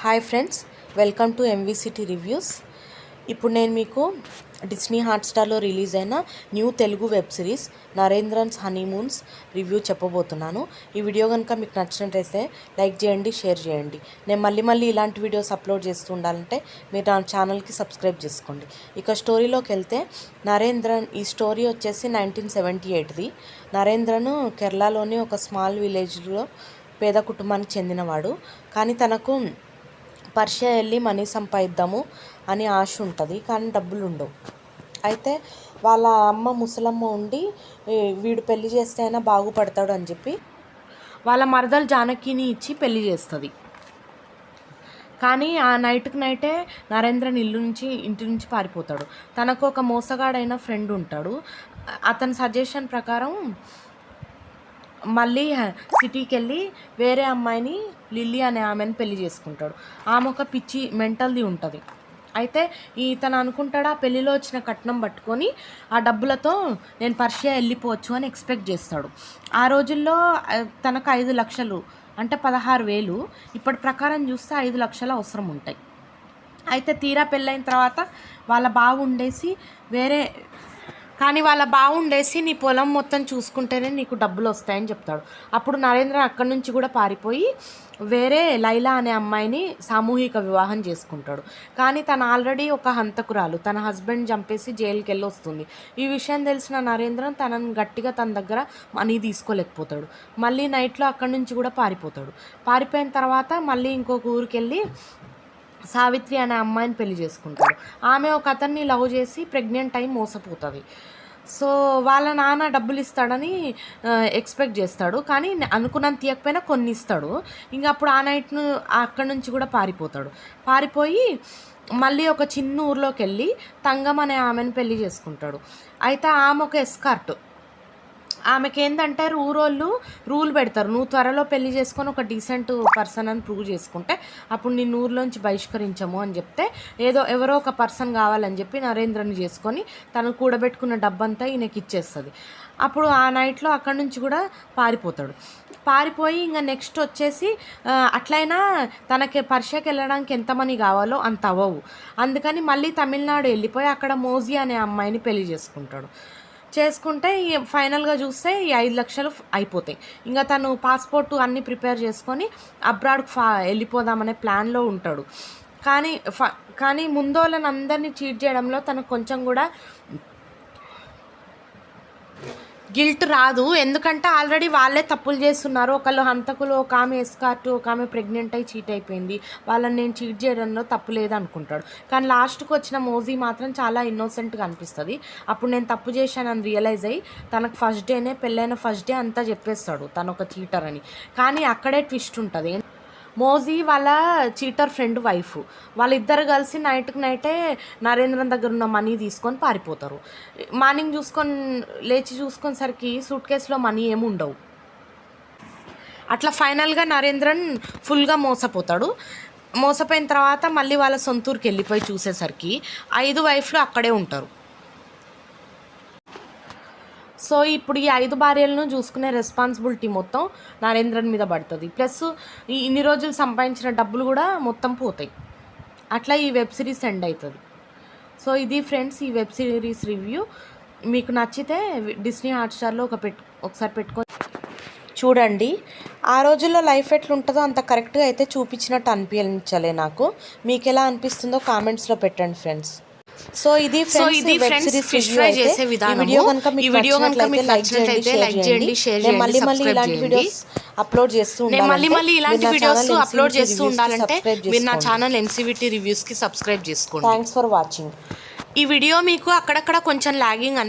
Hi friends, welcome to MV city reviews. ఇప్పుడు నేను మీకు డిస్నీ హాట్స్టార్లో రిలీజ్ అయిన new Telugu web series Narendran's honeymoons review చెప్పబోతున్నాను. ఈ వీడియో కనుక మీకు నచ్చినట్లయితే లైక్ చేయండి, షేర్ చేయండి. నేను మళ్ళీ ఇలాంటి వీడియోస్ అప్లోడ్ చేస్తూ ఉండాలంటే మీరు నా ఛానల్కి సబ్స్క్రైబ్ చేసుకోండి. ఇక స్టోరీలోకి వెళ్తే, నరేంద్రన్ ఈ స్టోరీ వచ్చేసి 1978ది. నరేంద్రను కేరళలోని ఒక స్మాల్ విలేజ్లో పేద కుటుంబానికి చెందినవాడు. కానీ తనకు పర్షియా వెళ్ళి మనీ సంపాదిద్దాము అని ఆశ ఉంటుంది, కానీ డబ్బులు ఉండవు. అయితే వాళ్ళ అమ్మ ముసలమ్మ ఉండి వీడు పెళ్లి చేస్తే అయినా బాగుపడతాడు అని చెప్పి వాళ్ళ మరదలు జానకిని ఇచ్చి పెళ్లి చేస్తుంది. కానీ ఆ నైటే నరేంద్రన్ ఇంటి నుంచి పారిపోతాడు. తనకు ఒక మోసగాడైన ఫ్రెండ్ ఉంటాడు. అతని సజెషన్ ప్రకారం మళ్ళీ సిటీకి వెళ్ళి వేరే అమ్మాయిని, లిల్లీ అనే ఆమెను పెళ్లి చేసుకుంటాడు. ఆమె ఒక పిచ్చి మెంటల్ది ఉంటుంది. అయితే ఇతను అనుకుంటాడు ఆ పెళ్ళిలో వచ్చిన కట్నం పట్టుకొని ఆ డబ్బులతో నేను పర్షియా వెళ్ళిపోవచ్చు అని ఎక్స్పెక్ట్ చేస్తాడు. ఆ రోజుల్లో తనకు 5 లక్షలు అంటే 16,000, ఇప్పటి ప్రకారం చూస్తే 5 లక్షలు అవసరం ఉంటాయి. అయితే తీరా పెళ్ళైన తర్వాత వాళ్ళ బాగుండేసి వాళ్ళ బాగుండేసి నీ పొలం మొత్తం చూసుకుంటేనే నీకు డబ్బులు వస్తాయని చెప్తాడు. అప్పుడు నరేంద్ర అక్కడి నుంచి కూడా పారిపోయి వేరే లైలా అనే అమ్మాయిని సామూహిక వివాహం చేసుకుంటాడు. కానీ తను ఆల్రెడీ ఒక హంతకురాలు, తన హస్బెండ్ చంపేసి జైలుకి వెళ్ళి వస్తుంది. ఈ విషయం తెలిసిన నరేంద్రన్ తనని గట్టిగా తన దగ్గర మనీ తీసుకోలేకపోతాడు. మళ్ళీ నైట్లో అక్కడి నుంచి కూడా పారిపోతాడు. పారిపోయిన తర్వాత మళ్ళీ ఇంకొక ఊరికి వెళ్ళి సావిత్రి అనే అమ్మాయిని పెళ్లి చేసుకుంటాడు. ఆమె ఒక అతన్ని లవ్ చేసి ప్రెగ్నెంట్ అయి మోసపోతుంది. సో వాళ్ళ నాన్న డబ్బులు ఇస్తాడని ఎక్స్పెక్ట్ చేస్తాడు, కానీ అనుకున్నంత తీయకపోయినా కొన్ని ఇస్తాడు. ఇంకా అప్పుడు ఆ నైట్ను అక్కడి నుంచి కూడా పారిపోయి మళ్ళీ ఒక చిన్న ఊర్లోకి వెళ్ళి తంగం అనే ఆమెను పెళ్లి చేసుకుంటాడు. అయితే ఆమె ఒక ఎస్కార్ట్. ఆమెకి ఏంటంటే ఊరోళ్ళు రూల్ పెడతారు, నువ్వు త్వరలో పెళ్లి చేసుకొని ఒక డీసెంట్ పర్సన్ అని ప్రూవ్ చేసుకుంటే అప్పుడు నిన్ను ఊర్లోంచి బహిష్కరించము అని చెప్తే ఎవరో ఒక పర్సన్ కావాలని చెప్పి నరేంద్రని చేసుకొని తను కూడబెట్టుకున్న డబ్బంతా ఈయనకి ఇచ్చేస్తుంది. అప్పుడు ఆ నైట్లో అక్కడి నుంచి కూడా పారిపోయి ఇంకా నెక్స్ట్ వచ్చేసి అట్లయినా తనకి పర్షియాకి వెళ్ళడానికి ఎంత మనీ కావాలో అంత అవ్వవు. అందుకని మళ్ళీ తమిళనాడు వెళ్ళిపోయి అక్కడ మోజీ అనే అమ్మాయిని పెళ్లి చేసుకుంటే ఫైనల్గా చూస్తే ఈ 5 లక్షలు అయిపోతాయి. ఇంకా తను పాస్పోర్ట్ అన్నీ ప్రిపేర్ చేసుకొని అబ్రాడ్కి వెళ్ళిపోదామనే ప్లాన్లో ఉంటాడు. కానీ ముందు వాళ్ళని అందరినీ చీట్ చేయడంలో తనకు కొంచెం కూడా గిల్ట్ రాదు. ఎందుకంటే ఆల్రెడీ వాళ్ళే తప్పులు చేస్తున్నారు. ఒకళ్ళు హంతకులు, ఒక ఆమె ఎస్కార్ట్, ఒక ఆమె ప్రెగ్నెంట్ అయి చీట్ అయిపోయింది, వాళ్ళని నేను చీట్ చేయడంలో తప్పు లేదనుకుంటాడు. కానీ లాస్ట్కి వచ్చిన మోజీ మాత్రం చాలా ఇన్నోసెంట్గా అనిపిస్తుంది. అప్పుడు నేను తప్పు చేశానని రియలైజ్ అయ్యి తనకు పెళ్ళైన ఫస్ట్ డే అంతా చెప్పేస్తాడు తను ఒక చీటర్ అని. కానీ అక్కడే ట్విస్ట్ ఉంటుంది. మోజీ వాళ్ళ చీటర్ ఫ్రెండ్ వైఫ్, వాళ్ళిద్దరు కలిసి నైటే నరేంద్రన్ దగ్గర ఉన్న మనీ తీసుకొని పారిపోతారు. మార్నింగ్ లేచి చూసుకునేసరికి సూట్ కేసులో మనీ ఏమి ఉండవు. అట్లా ఫైనల్గా నరేంద్రన్ ఫుల్గా మోసపోయిన తర్వాత మళ్ళీ వాళ్ళ సొంతూరుకి వెళ్ళిపోయి చూసేసరికి 5 వైఫ్లు అక్కడే ఉంటారు. సో ఇప్పుడు ఈ 5 భార్యలను చూసుకునే రెస్పాన్సిబిలిటీ మొత్తం నరేంద్రన్ మీద పడుతుంది. ప్లస్ ఇన్ని రోజులు సంపాదించిన డబ్బులు కూడా మొత్తం పోతాయి. అట్లా ఈ వెబ్ సిరీస్ ఎండ్ అవుతుంది. సో ఇది ఫ్రెండ్స్ ఈ వెబ్ సిరీస్ రివ్యూ. మీకు నచ్చితే డిస్నీ హాట్స్టార్లో ఒకసారి పెట్టుకొని చూడండి. ఆ రోజుల్లో లైఫ్ ఎట్లుంటుందో అంత కరెక్ట్గా అయితే చూపించినట్టు అనిపించలే నాకు. మీకు ఎలా అనిపిస్తుందో కామెంట్స్లో పెట్టండి ఫ్రెండ్స్. సో ఇది ఫ్రెండ్స్ ఫిష్ ఫ్రై చేసే విధానం. ఈ వీడియో కనుక మీకు నచ్చినట్లయితే లైక్ చేయండి, షేర్ చేయండి, మళ్ళీ ఇలాంటి వీడియోస్ అప్లోడ్ చేస్తూ ఉండాలంటే మీరు నా ఛానల్ ఎంసీవీటీ రివ్యూస్కి సబ్స్క్రైబ్ చేసుకోండి. Thanks for watching. ఈ వీడియో మీకు అక్కడక్కడ కొంచెం లాగింగ్